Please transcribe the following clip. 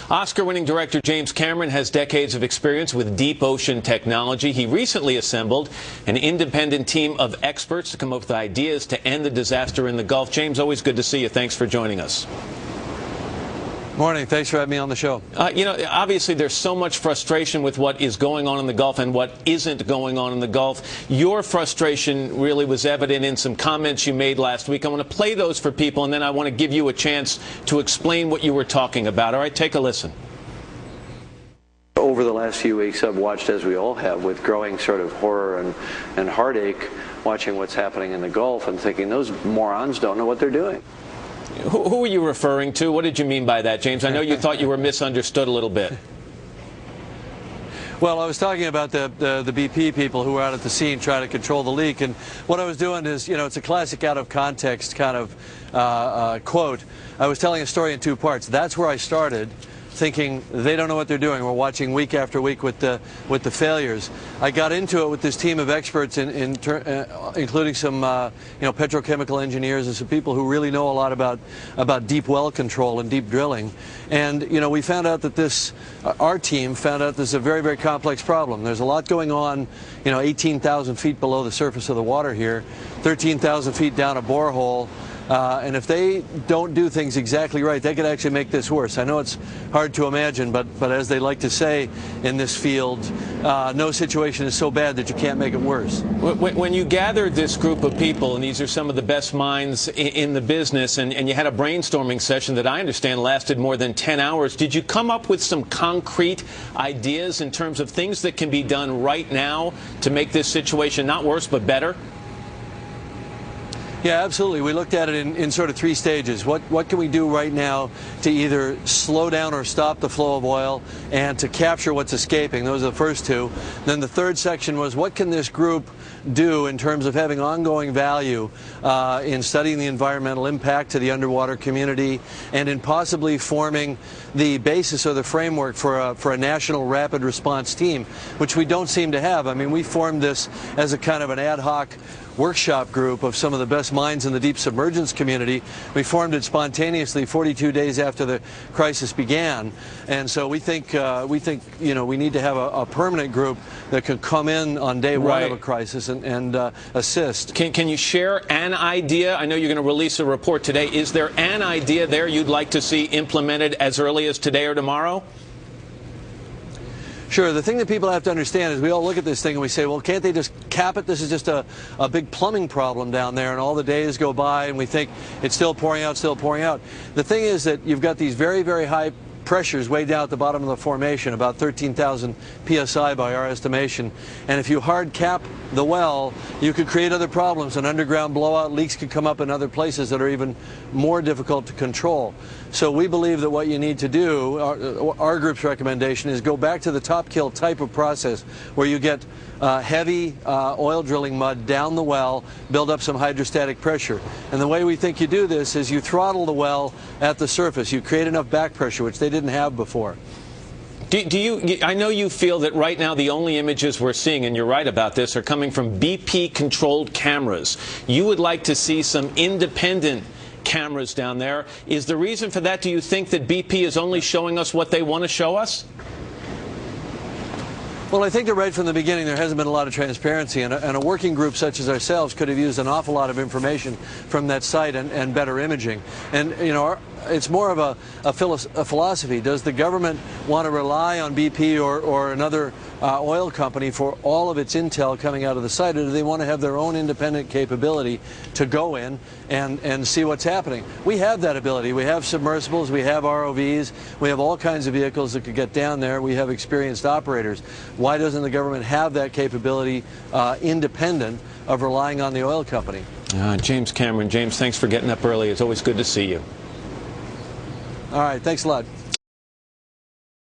Oscar-winning director James Cameron has decades of experience with deep ocean technology. He recently assembled an independent team of experts to come up with ideas to end the disaster in the Gulf. James, always good to see you. Thanks for joining us. Morning. Thanks for having me on the show. Obviously there's so much frustration with what is going on in the Gulf and what isn't going on in the Gulf. Your frustration really was evident in some comments you made last week. I want to play those for people, and then I want to give you a chance to explain what you were talking about. All right, take a listen. Over the last few weeks, I've watched, as we all have, with growing sort of horror and heartache, watching what's happening in the Gulf and thinking those morons don't know what they're doing. Who are you referring to? What did you mean by that, James? I know you thought you were misunderstood a little bit. Well, I was talking about the BP people who were out at the scene trying to control the leak, and what I was doing is, it's a classic out of context kind of quote. I was telling a story in two parts. That's where I started, thinking they don't know what they're doing. We're watching week after week with the failures. I got into it with this team of experts, including some petrochemical engineers and some people who really know a lot about deep well control and deep drilling. And we found out that our team found out this is a very, very complex problem. There's a lot going on, 18,000 feet below the surface of the water here, 13,000 feet down a borehole. And if they don't do things exactly right, they could actually make this worse. I know it's hard to imagine, but as they like to say in this field, no situation is so bad that you can't make it worse. When you gathered this group of people, and these are some of the best minds in the business, and you had a brainstorming session that I understand lasted more than 10 hours, did you come up with some concrete ideas in terms of things that can be done right now to make this situation not worse but better? Yeah, absolutely. We looked at it in sort of three stages. What can we do right now to either slow down or stop the flow of oil and to capture what's escaping? Those are the first two. Then the third section was, what can this group do in terms of having ongoing value in studying the environmental impact to the underwater community and in possibly forming the basis or the framework for a national rapid response team, which we don't seem to have. I mean, we formed this as a kind of an ad hoc workshop group of some of the best minds in the deep submergence community. We formed it spontaneously 42 days after the crisis began, and so we think we need to have a permanent group that can come in on day one of a crisis and assist. Can you share an idea? I know you're going to release a report today. Is there an idea there you'd like to see implemented as early as today or tomorrow? Sure. The thing that people have to understand is we all look at this thing and we say, well, can't they just cap it? This is just a big plumbing problem down there, and all the days go by and we think it's still pouring out, still pouring out. The thing is that you've got these very, very high pressures way down at the bottom of the formation, about 13,000 psi by our estimation, and if you hard cap the well, you could create other problems. An underground blowout, leaks could come up in other places that are even more difficult to control. So we believe that what you need to do, our group's recommendation, is go back to the top kill type of process where you get heavy oil drilling mud down the well, build up some hydrostatic pressure. And the way we think you do this is you throttle the well at the surface. You create enough back pressure, which they didn't have before. I know you feel that right now the only images we're seeing, and you're right about this, are coming from BP-controlled cameras. You would like to see some independent cameras down there. Is the reason for that, do you think that BP is only showing us what they want to show us? Well, I think that right from the beginning there hasn't been a lot of transparency, and a working group such as ourselves could have used an awful lot of information from that site and better imaging. And, it's more of a philosophy. Does the government want to rely on BP or another oil company for all of its intel coming out of the site, or do they want to have their own independent capability to go in and see what's happening? We have that ability. We have submersibles, we have ROVs, we have all kinds of vehicles that could get down there. We have experienced operators. Why doesn't the government have that capability independent of relying on the oil company? James Cameron. James, thanks for getting up early. It's always good to see you. All right, thanks a lot.